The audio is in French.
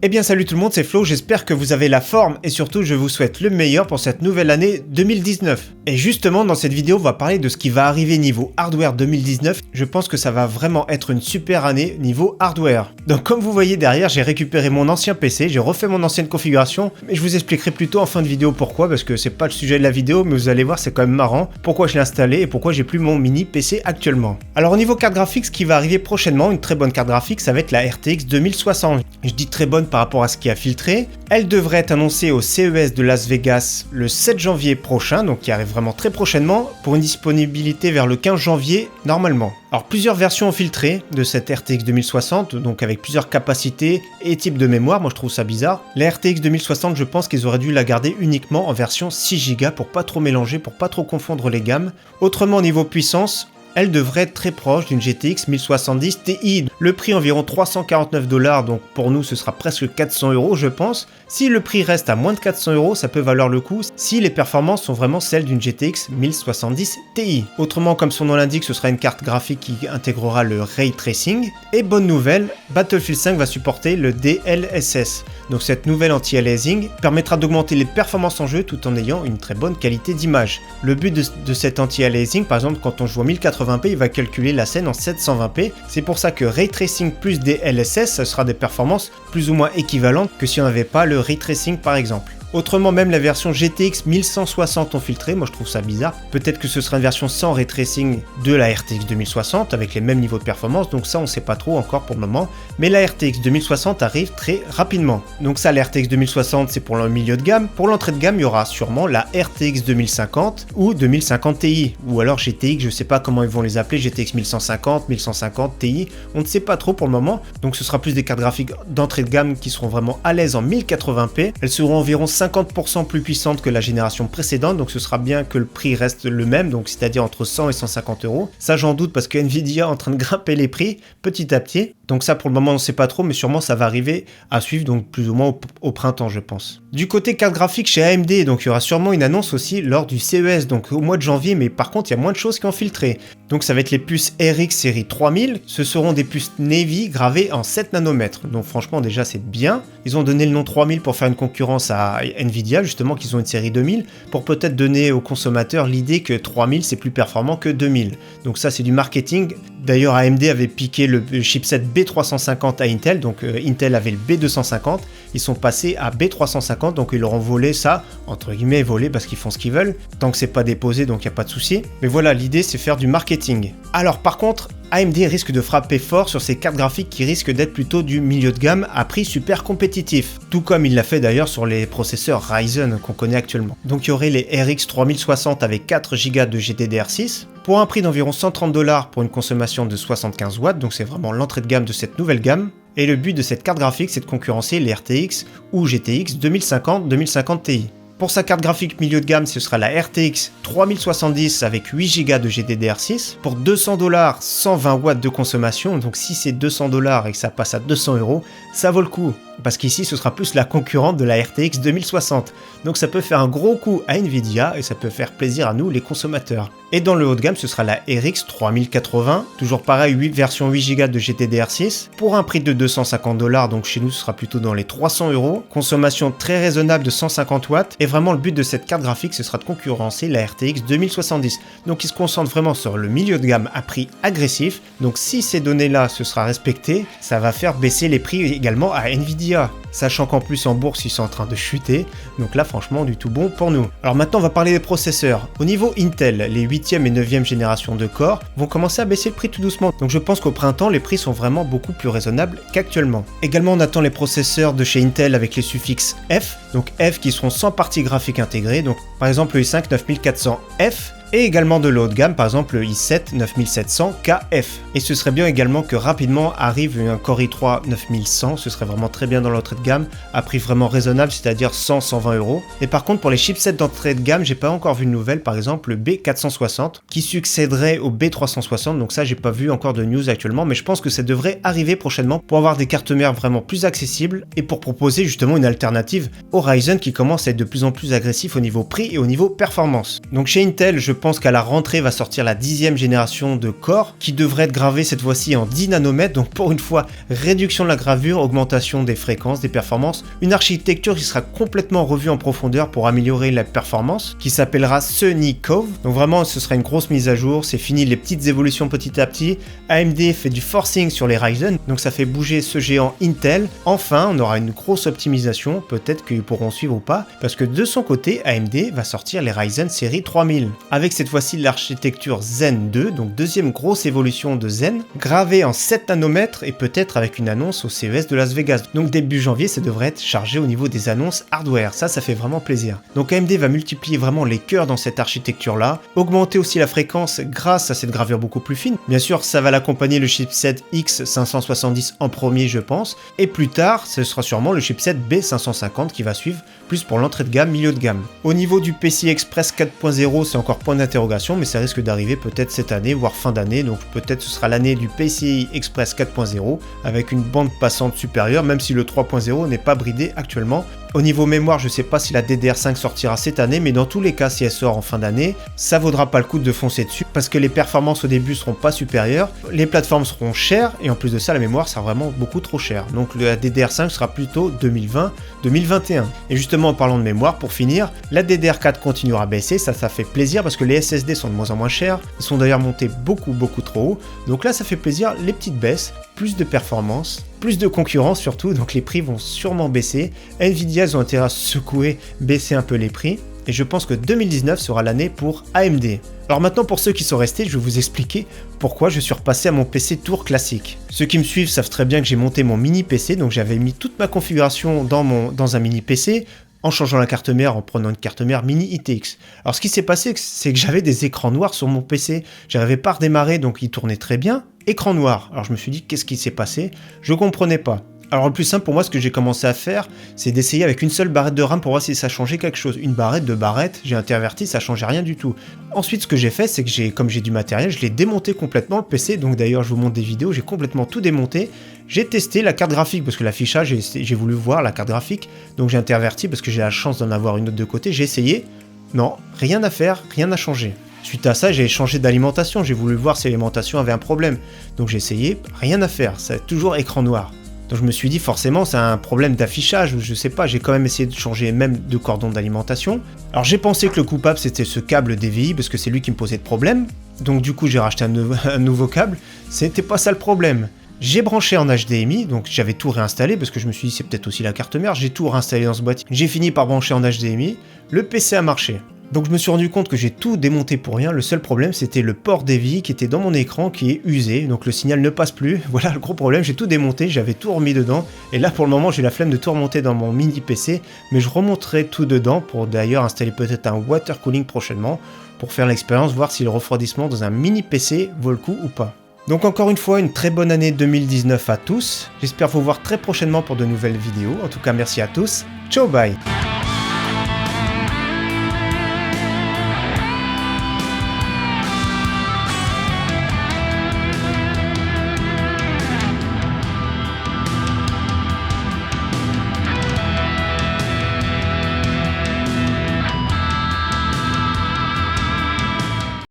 Eh bien salut tout le monde, c'est Flo, j'espère que vous avez la forme et surtout je vous souhaite le meilleur pour cette nouvelle année 2019. Et justement dans cette vidéo on va parler de ce qui va arriver niveau hardware 2019, je pense que ça va vraiment être une super année niveau hardware. Donc comme vous voyez derrière j'ai récupéré mon ancien PC, j'ai refait mon ancienne configuration, mais je vous expliquerai plutôt en fin de vidéo pourquoi, parce que c'est pas le sujet de la vidéo mais vous allez voir c'est quand même marrant pourquoi je l'ai installé et pourquoi j'ai plus mon mini PC actuellement. Alors au niveau carte graphique, ce qui va arriver prochainement, une très bonne carte graphique, ça va être la RTX 2060. Je dis très bonne par rapport à ce qui a filtré. Elle devrait être annoncée au CES de Las Vegas le 7 janvier prochain, donc qui arrive vraiment très prochainement, pour une disponibilité vers le 15 janvier normalement. Alors plusieurs versions ont filtré de cette RTX 2060, donc avec plusieurs capacités et types de mémoire, moi je trouve ça bizarre. La RTX 2060, je pense qu'ils auraient dû la garder uniquement en version 6Go pour pas trop mélanger, pour pas trop confondre les gammes. Autrement, niveau puissance, elle devrait être très proche d'une GTX 1070 Ti. Le prix environ 349$, donc pour nous ce sera presque 400€ je pense. Si le prix reste à moins de 400€, ça peut valoir le coup si les performances sont vraiment celles d'une GTX 1070 Ti. Autrement, comme son nom l'indique, ce sera une carte graphique qui intégrera le Ray Tracing. Et bonne nouvelle, Battlefield 5 va supporter le DLSS. Donc cette nouvelle anti-aliasing permettra d'augmenter les performances en jeu tout en ayant une très bonne qualité d'image. Le but de cet anti-aliasing, par exemple quand on joue en 1080p, il va calculer la scène en 720p. C'est pour ça que Ray Tracing plus DLSS, ça sera des performances plus ou moins équivalentes que si on n'avait pas le Ray Tracing par exemple. Autrement, même la version GTX 1160 ont filtré, moi je trouve ça bizarre. Peut-être que ce sera une version sans Ray Tracing de la RTX 2060 avec les mêmes niveaux de performance, donc ça on sait pas trop encore pour le moment. Mais la RTX 2060 arrive très rapidement. Donc ça, la RTX 2060 c'est pour le milieu de gamme. Pour l'entrée de gamme, il y aura sûrement la RTX 2050 ou 2050 Ti. Ou alors GTX, je sais pas comment ils vont les appeler, GTX 1150, 1150 Ti, on ne sait pas trop pour le moment. Donc ce sera plus des cartes graphiques d'entrée de gamme qui seront vraiment à l'aise en 1080p. Elles seront environ 50% plus puissante que la génération précédente, donc ce sera bien que le prix reste le même, donc c'est-à-dire entre 100 et 150€. Ça j'en doute parce que Nvidia est en train de grimper les prix petit à petit, donc ça pour le moment on ne sait pas trop, mais sûrement ça va arriver à suivre, donc plus ou moins au printemps je pense. Du côté carte graphique chez AMD, donc il y aura sûrement une annonce aussi lors du CES, donc au mois de janvier, mais par contre il y a moins de choses qui ont filtré. Donc ça va être les puces RX série 3000, ce seront des puces Navy gravées en 7 nanomètres, donc franchement déjà c'est bien. Ils ont donné le nom 3000 pour faire une concurrence à Nvidia, justement qu'ils ont une série 2000, pour peut-être donner aux consommateurs l'idée que 3000 c'est plus performant que 2000. Donc ça c'est du marketing. D'ailleurs AMD avait piqué le chipset B350 à Intel, donc Intel avait le B250, ils sont passés à B350, donc ils leur ont volé ça, entre guillemets volé parce qu'ils font ce qu'ils veulent, tant que c'est pas déposé donc il n'y a pas de souci. Mais voilà, l'idée c'est faire du marketing. Alors par contre, AMD risque de frapper fort sur ces cartes graphiques qui risquent d'être plutôt du milieu de gamme à prix super compétitif, tout comme il l'a fait d'ailleurs sur les processeurs Ryzen qu'on connaît actuellement. Donc il y aurait les RX 3060 avec 4Go de GDDR6, pour un prix d'environ 130$ pour une consommation de 75 watts, donc c'est vraiment l'entrée de gamme de cette nouvelle gamme. Et le but de cette carte graphique c'est de concurrencer les RTX ou GTX 2050 Ti. Pour sa carte graphique milieu de gamme, ce sera la RTX 3070 avec 8Go de GDDR6. Pour 200$, 120 watts de consommation. Donc si c'est 200$ et que ça passe à 200€, ça vaut le coup. Parce qu'ici, ce sera plus la concurrente de la RTX 2060. Donc ça peut faire un gros coup à Nvidia et ça peut faire plaisir à nous, les consommateurs. Et dans le haut de gamme, ce sera la RX 3080. Toujours pareil, version 8Go de GDDR6. Pour un prix de 250$, donc chez nous, ce sera plutôt dans les 300€. Consommation très raisonnable de 150 watts. Et vraiment, le but de cette carte graphique, ce sera de concurrencer la RTX 2070. Donc il se concentre vraiment sur le milieu de gamme à prix agressif. Donc si ces données-là se sera respectées, ça va faire baisser les prix également à Nvidia. Sachant qu'en plus en bourse ils sont en train de chuter, donc là franchement du tout bon pour nous. Alors maintenant on va parler des processeurs. Au niveau Intel, les 8e et 9e générations de Core vont commencer à baisser le prix tout doucement, donc je pense qu'au printemps les prix sont vraiment beaucoup plus raisonnables qu'actuellement. Également on attend les processeurs de chez Intel avec les suffixes F, donc F qui seront sans partie graphique intégrée, donc par exemple le i5 9400F, et également de le haut de gamme, par exemple le i7 9700KF. Et ce serait bien également que rapidement arrive un Core i3 9100, ce serait vraiment très bien dans l'entrée de gamme, à prix vraiment raisonnable, c'est-à-dire 100-120€. Et par contre pour les chipsets d'entrée de gamme, j'ai pas encore vu de nouvelles, par exemple le B460, qui succéderait au B360, donc ça j'ai pas vu encore de news actuellement, mais je pense que ça devrait arriver prochainement pour avoir des cartes mères vraiment plus accessibles, et pour proposer justement une alternative au Ryzen qui commence à être de plus en plus agressif au niveau prix et au niveau performance. Donc chez Intel, je pense qu'à la rentrée va sortir la 10e génération de Core qui devrait être gravée cette fois-ci en 10 nanomètres, donc pour une fois, réduction de la gravure, augmentation des fréquences, des performances, une architecture qui sera complètement revue en profondeur pour améliorer la performance, qui s'appellera Sunny Cove. Donc vraiment, ce sera une grosse mise à jour, c'est fini les petites évolutions petit à petit. AMD fait du forcing sur les Ryzen, donc ça fait bouger ce géant Intel. Enfin, on aura une grosse optimisation, peut-être qu'ils pourront suivre ou pas, parce que de son côté, AMD va sortir les Ryzen série 3000, avec cette fois-ci l'architecture Zen 2, donc deuxième grosse évolution de Zen, gravée en 7 nanomètres et peut-être avec une annonce au CES de Las Vegas. Donc début janvier, ça devrait être chargé au niveau des annonces hardware, ça fait vraiment plaisir. Donc AMD va multiplier vraiment les cœurs dans cette architecture-là, augmenter aussi la fréquence grâce à cette gravure beaucoup plus fine. Bien sûr, ça va l'accompagner le chipset X570 en premier, je pense, et plus tard, ce sera sûrement le chipset B550 qui va suivre, plus pour l'entrée de gamme, milieu de gamme. Au niveau du PCI Express 4.0, c'est encore point d'interrogation, mais ça risque d'arriver peut-être cette année, voire fin d'année, donc peut-être ce sera l'année du PCI Express 4.0, avec une bande passante supérieure, même si le 3.0 n'est pas bridé actuellement. Au niveau mémoire, je sais pas si la DDR5 sortira cette année, mais dans tous les cas, si elle sort en fin d'année, ça vaudra pas le coup de foncer dessus, parce que les performances au début seront pas supérieures, les plateformes seront chères, et en plus de ça, la mémoire sera vraiment beaucoup trop chère. Donc la DDR5 sera plutôt 2020-2021. Et justement, en parlant de mémoire, pour finir, la DDR4 continuera à baisser, ça fait plaisir, parce que les SSD sont de moins en moins chers, ils sont d'ailleurs montés beaucoup trop haut, donc là ça fait plaisir, les petites baisses, plus de performance, plus de concurrence surtout, donc les prix vont sûrement baisser. Nvidia, ils ont intérêt à secouer, baisser un peu les prix, et je pense que 2019 sera l'année pour AMD. Alors maintenant, pour ceux qui sont restés, je vais vous expliquer pourquoi je suis repassé à mon PC Tour classique. Ceux qui me suivent savent très bien que j'ai monté mon mini PC, donc j'avais mis toute ma configuration dans un mini PC, en changeant la carte mère, en prenant une carte mère mini ITX. Alors ce qui s'est passé, c'est que j'avais des écrans noirs sur mon PC, j'arrivais pas à redémarrer, donc il tournait très bien, écran noir. Alors je me suis dit, qu'est-ce qui s'est passé? Je comprenais pas. Alors le plus simple pour moi, ce que j'ai commencé à faire, c'est d'essayer avec une seule barrette de RAM pour voir si ça changeait quelque chose. Une barrette, deux barrettes, j'ai interverti, ça changeait rien du tout. Ensuite, ce que j'ai fait, c'est que comme j'ai du matériel, je l'ai démonté complètement le PC. Donc d'ailleurs, je vous montre des vidéos, j'ai complètement tout démonté. J'ai testé la carte graphique parce que l'affichage, j'ai voulu voir la carte graphique. Donc j'ai interverti parce que j'ai la chance d'en avoir une autre de côté. J'ai essayé. Non, rien à faire, rien n'a changé. Suite à ça, j'ai changé d'alimentation. J'ai voulu voir si l'alimentation avait un problème. Donc j'ai essayé, rien à faire. C'est toujours écran noir. Donc je me suis dit forcément c'est un problème d'affichage, je sais pas, j'ai quand même essayé de changer même de cordon d'alimentation. Alors j'ai pensé que le coupable c'était ce câble DVI parce que c'est lui qui me posait de problème. Donc du coup j'ai racheté un nouveau câble, c'était pas ça le problème. J'ai branché en HDMI, donc j'avais tout réinstallé parce que je me suis dit c'est peut-être aussi la carte mère, j'ai tout réinstallé dans ce boîtier. J'ai fini par brancher en HDMI, le PC a marché. Donc je me suis rendu compte que j'ai tout démonté pour rien, le seul problème c'était le port DVI qui était dans mon écran qui est usé, donc le signal ne passe plus, voilà le gros problème, j'ai tout démonté, j'avais tout remis dedans, et là pour le moment j'ai la flemme de tout remonter dans mon mini PC, mais je remonterai tout dedans pour d'ailleurs installer peut-être un water cooling prochainement, pour faire l'expérience, voir si le refroidissement dans un mini PC vaut le coup ou pas. Donc encore une fois, une très bonne année 2019 à tous, j'espère vous voir très prochainement pour de nouvelles vidéos, en tout cas merci à tous, ciao bye.